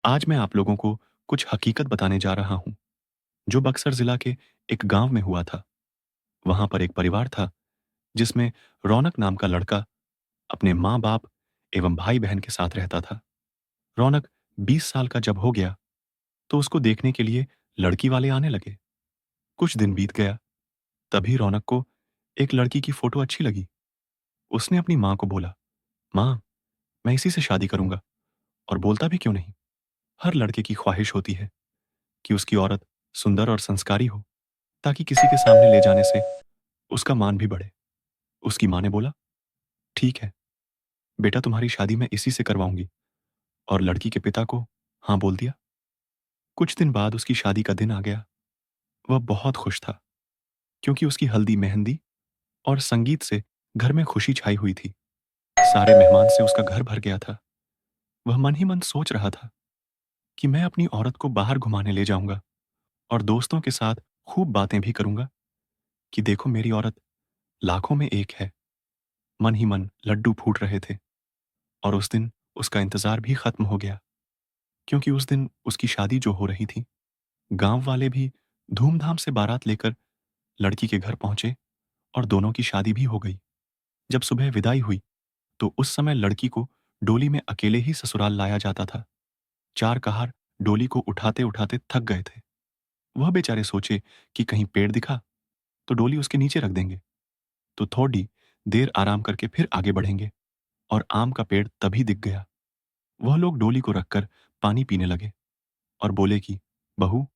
आज मैं आप लोगों को कुछ हकीकत बताने जा रहा हूँ, जो बक्सर जिला के एक गांव में हुआ था। वहां पर एक परिवार था, जिसमें रौनक नाम का लड़का अपने माँ-बाप एवं भाई-बहन के साथ रहता था। रौनक 20 साल का जब हो गया, तो उसको देखने के लिए लड़की वाले आने लगे। कुछ दिन बीत गया, तभी रौनक को एक लड़की की फोटो अच्छी लगी। उसने अपनी माँ को बोला, "माँ, मैं इसी से शादी करूंगा।" और बोलता भी क्यों नहीं? हर लड़के की ख्वाहिश होती है कि उसकी औरत सुंदर और संस्कारी हो, ताकि किसी के सामने ले जाने से उसका मान भी बढ़े। उसकी माँ ने बोला, "ठीक है, बेटा तुम्हारी शादी मैं इसी से करवाऊँगी।" और लड़की के पिता को हाँ बोल दिया। कुछ दिन बाद उसकी शादी का दिन आ गया। वह बहुत खुश था, क्योंकि उसकी हल्दी मेहंदी और संगीत से घर में खुशी छाई हुई थी। सारे मेहमान से उसका घर भर गया था। वह मन ही मन सोच रहा था कि मैं अपनी औरत को बाहर घुमाने ले जाऊँगा और दोस्तों के साथ खूब बातें भी करूँगा कि देखो मेरी औरत लाखों में एक है। मन ही मन लड्डू फूट रहे थे और उस दिन उसका इंतज़ार भी खत्म हो गया, क्योंकि उस दिन उसकी शादी जो हो रही थी, गाँव वाले भी धूमधाम से बारात लेकर लड़की के घर पहुँचे और दोनों की शादी भी हो गई। जब सुबह विदाई हुई, तो उस समय लड़की को डोली में अकेले ही ससुराल लाया जाता था। 4 कहार डोली को उठाते-उठाते थक गए थे। वह बेचारे सोचे कि कहीं पेड़ दिखा, तो डोली उसके नीचे रख देंगे, तो थोड़ी देर आराम करके फिर आगे बढ़ेंगे। और आम का पेड़ तभी दिख गया। वह लोग डोली को रखकर पानी पीने लगे और बोले कि, "बहू,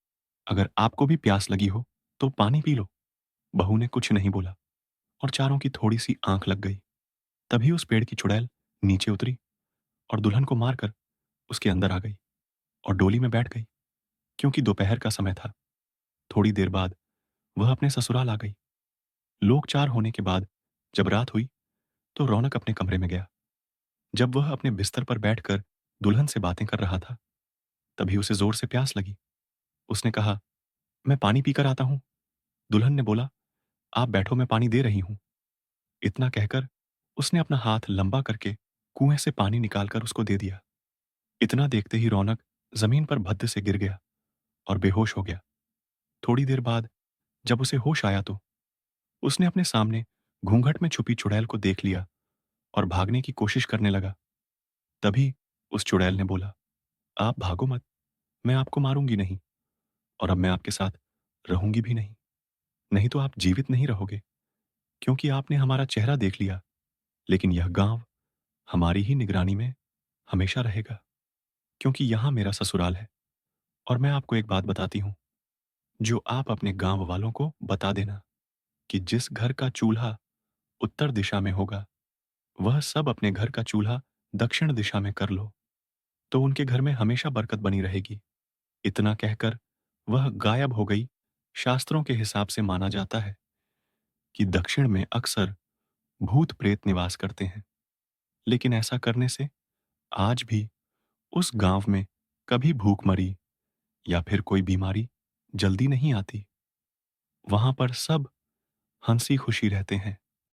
अगर आपको भी प्यास लगी हो, तो पानी पी लो।" बहू ने कुछ नहीं बोला और चारों की थोड़ी-सी आँख लग गई। तभी उस पेड़ की चुड़ैल नीचे उतरी और दुल्हन को मारकर उसके अंदर आ गई और डोली में बैठ गई, क्योंकि दोपहर का समय था। थोड़ी देर बाद वह अपने ससुराल आ गई। लोग 4 होने के बाद जब रात हुई, तो रौनक अपने कमरे में गया। जब वह अपने बिस्तर पर बैठकर दुल्हन से बातें कर रहा था, तभी उसे ज़ोर से प्यास लगी। उसने कहा, "मैं पानी पीकर आता हूँ।" दुल्हन ने बोला, "आप बैठो, मैं पानी दे रही हूँ।" इतना कहकर उसने अपना हाथ लंबा करके कुएं से पानी निकालकर उसको दे दिया। इतना देखते ही रौनक जमीन पर भद्द से गिर गया और बेहोश हो गया। थोड़ी देर बाद जब उसे होश आया, तो उसने अपने सामने घूंघट में छुपी चुड़ैल को देख लिया और भागने की कोशिश करने लगा। तभी उस चुड़ैल ने बोला, "आप भागो मत, मैं आपको मारूंगी नहीं और अब मैं आपके साथ रहूंगी भी नहीं। नहीं तो आप जीवित नहीं रहोगे, क्योंकि आपने हमारा चेहरा देख लिया, लेकिन यह गांव हमारी ही निगरानी में हमेशा रहेगा, क्योंकि यहाँ मेरा ससुराल है। और मैं आपको एक बात बताती हूँ, जो आप अपने गांव वालों को बता देना कि जिस घर का चूल्हा उत्तर दिशा में होगा, वह सब अपने घर का चूल्हा दक्षिण दिशा में कर लो, तो उनके घर में हमेशा बरकत बनी रहेगी।" इतना कहकर वह गायब हो गई। शास्त्रों के हिसाब से माना जाता है कि दक्षिण में अक्सर भूत प्रेत निवास करते हैं, लेकिन ऐसा करने से आज भी उस गांव में कभी भूखमरी या फिर कोई बीमारी जल्दी नहीं आती। वहां पर सब हंसी खुशी रहते हैं।